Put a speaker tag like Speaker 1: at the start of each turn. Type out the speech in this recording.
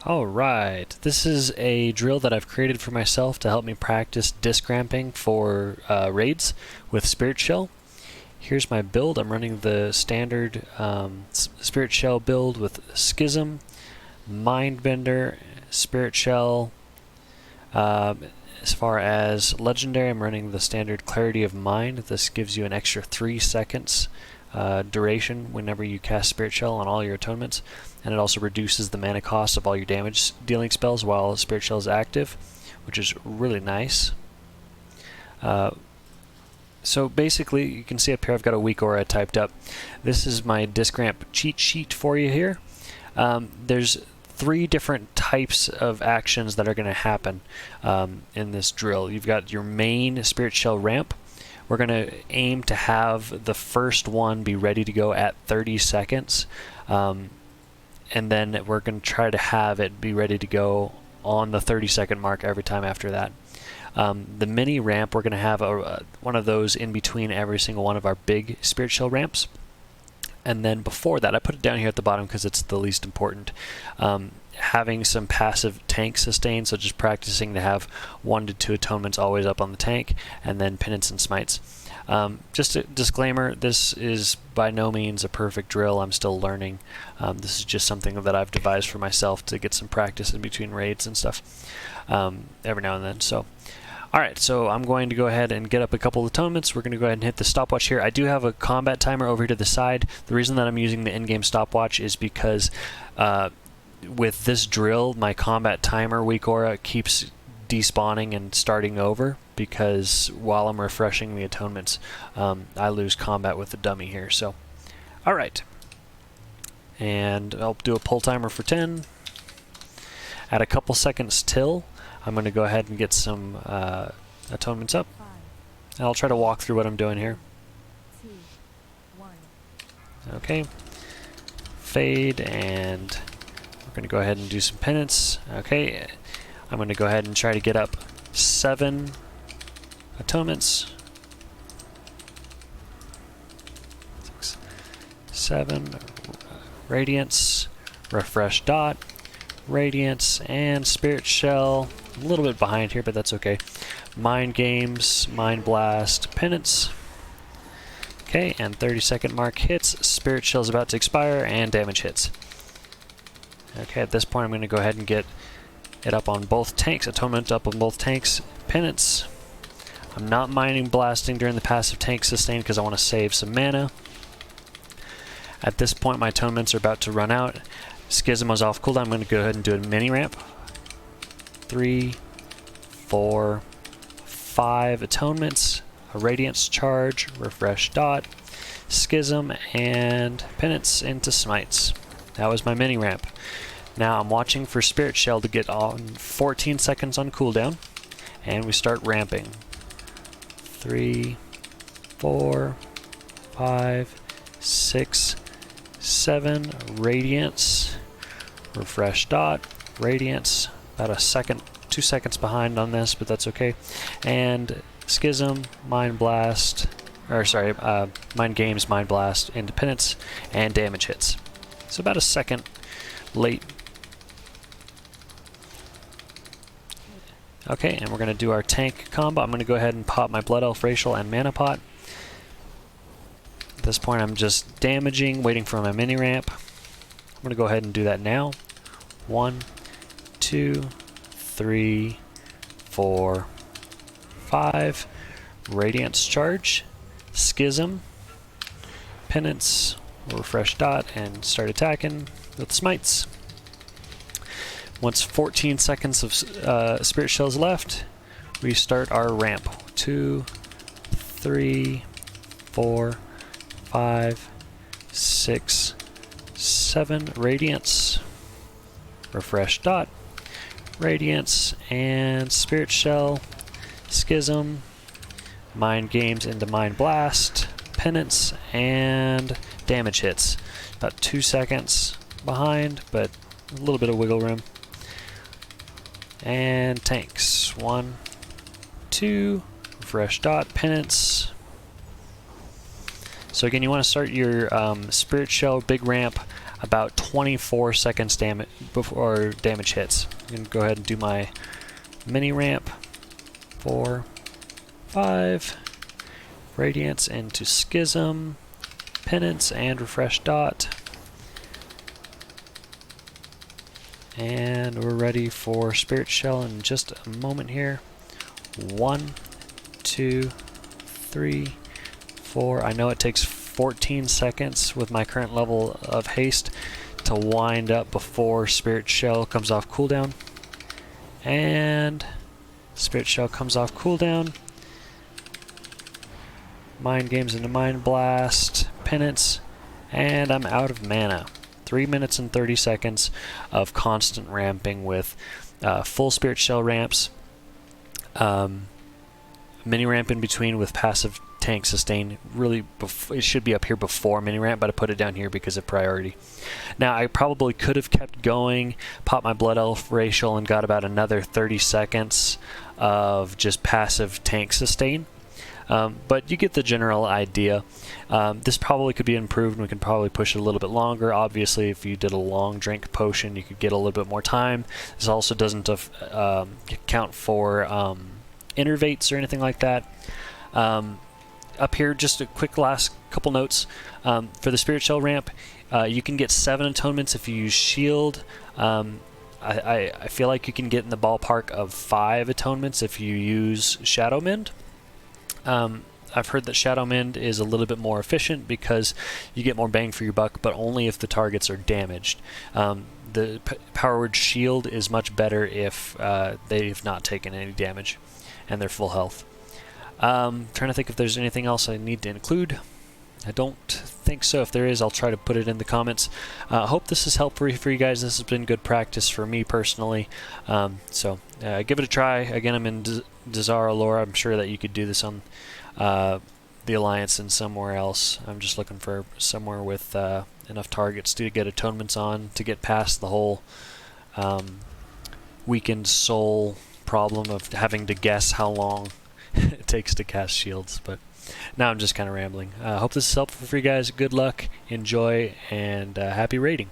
Speaker 1: Alright, this is a drill that I've created for myself to help me practice disc ramping for raids with Spirit Shell. Here's my build. I'm running the standard Spirit Shell build with Schism, Mindbender, Spirit Shell. As far as Legendary, I'm running the standard Clarity of Mind. This gives you an extra 3 seconds duration whenever you cast Spirit Shell on all your Atonements, and it also reduces the mana cost of all your damage dealing spells while Spirit Shell is active, which is really nice. So basically, you can see up here I've got a weak aura typed up. This is my disc ramp cheat sheet for you here. There's 3 different types of actions that are going to happen in this drill. You've got your main Spirit Shell ramp. We're going to aim to have the first one be ready to go at 30 seconds. And then we're going to try to have it be ready to go on the 30-second mark every time after that. The mini ramp, we're going to have one of those in between every single one of our big Spirit Shell ramps. And then before that, I put it down here at the bottom because it's the least important. Having some passive tank sustain, so just practicing to have 1 to 2 atonements always up on the tank, and then penance and smites. Just a disclaimer, this is by no means a perfect drill. I'm still learning. This is just something that I've devised for myself to get some practice in between raids and stuff every now and then. So, alright, so I'm going to go ahead and get up a couple of atonements. We're going to go ahead and hit the stopwatch here. I do have a combat timer over here to the side. The reason that I'm using the in-game stopwatch is because with this drill, my combat timer, weak aura, keeps despawning and starting over, because while I'm refreshing the atonements, I lose combat with the dummy here. So, alright. And I'll do a pull timer for 10. At a couple seconds till, I'm going to go ahead and get some atonements up. And I'll try to walk through what I'm doing here. Okay. Fade, and we're going to go ahead and do some penance. Okay. I'm going to go ahead and try to get up 7 atonements. 6, 7. Radiance. Refresh dot. Radiance and Spirit Shell. A little bit behind here, but that's okay. Mind Games, Mind Blast, Penance. Okay, and 30-second mark hits. Spirit Shell is about to expire, and damage hits. Okay, at this point I'm going to go ahead and get it up on both tanks. Atonement up on both tanks. Penance. I'm not Mind Blasting during the passive tank sustain because I want to save some mana. At this point my atonements are about to run out. Schism was off cooldown. I'm going to go ahead and do a mini ramp. 3, 4, 5 atonements, a Radiance charge, refresh dot, Schism, and penance into smites. That was my mini ramp. Now I'm watching for Spirit Shell to get on 14 seconds on cooldown, and we start ramping. 3, 4, 5, 6, 7, Radiance, refresh dot, Radiance, about a second, 2 seconds behind on this, but that's okay, and Schism, Mind Blast, or sorry, Mind Games, Mind Blast, into penance, and damage hits. So about a second late. Okay, and we're going to do our tank combo. I'm going to go ahead and pop my Blood Elf Racial and Mana Pot. At this point I'm just damaging, waiting for my mini ramp. I'm going to go ahead and do that now. 1, 2, 3, 4, 5. Radiance charge, Schism, penance, refresh dot, and start attacking with smites. Once 14 seconds of Spirit Shells left, we start our ramp. 2, 3, 4, 5, 6, 7. Radiance, refresh dot, Radiance, and Spirit Shell, Schism, Mind Games into Mind Blast, Penance, and damage hits. About 2 seconds behind, but a little bit of wiggle room. And tanks. 1, 2, refresh dot, Penance. So again, you want to start your Spirit Shell big ramp about 24 seconds before damage hits. I'm going to go ahead and do my mini ramp. 4, 5, Radiance into Schism, Penance, and refresh dot. And we're ready for Spirit Shell in just a moment here. 1, 2, 3, 4. I know it takes 14 seconds with my current level of haste to wind up before Spirit Shell comes off cooldown. And Spirit Shell comes off cooldown. Mind Games into Mind Blast, Penance, and I'm out of mana. 3 minutes and 30 seconds of constant ramping with full Spirit Shell ramps, mini ramp in between with passive tank sustain. Really, it should be up here before mini ramp, but I put it down here because of priority. Now, I probably could have kept going, popped my Blood Elf racial, and got about another 30 seconds of just passive tank sustain. But you get the general idea. This probably could be improved, and we can probably push it a little bit longer. Obviously, if you did a long drink potion, you could get a little bit more time. This also doesn't account for innervates or anything like that. Up here, just a quick last couple notes. For the Spirit Shell ramp, you can get 7 atonements if you use shield. I feel like you can get in the ballpark of 5 atonements if you use Shadow Mend. I've heard that Shadow Mend is a little bit more efficient because you get more bang for your buck, but only if the targets are damaged. The Power Word Shield is much better if they've not taken any damage and they're full health. Trying to think if there's anything else I need to include. I don't think so. If there is, I'll try to put it in the comments. I hope this is helpful for you guys. This has been good practice for me personally. So give it a try. Again, I'm in Desara lore. I'm sure that you could do this on the Alliance and somewhere else. I'm just looking for somewhere with enough targets to get atonements on, to get past the whole weakened soul problem of having to guess how long it takes to cast shields. But now I'm just kind of rambling. I hope this is helpful for you guys. Good luck, enjoy, and happy raiding.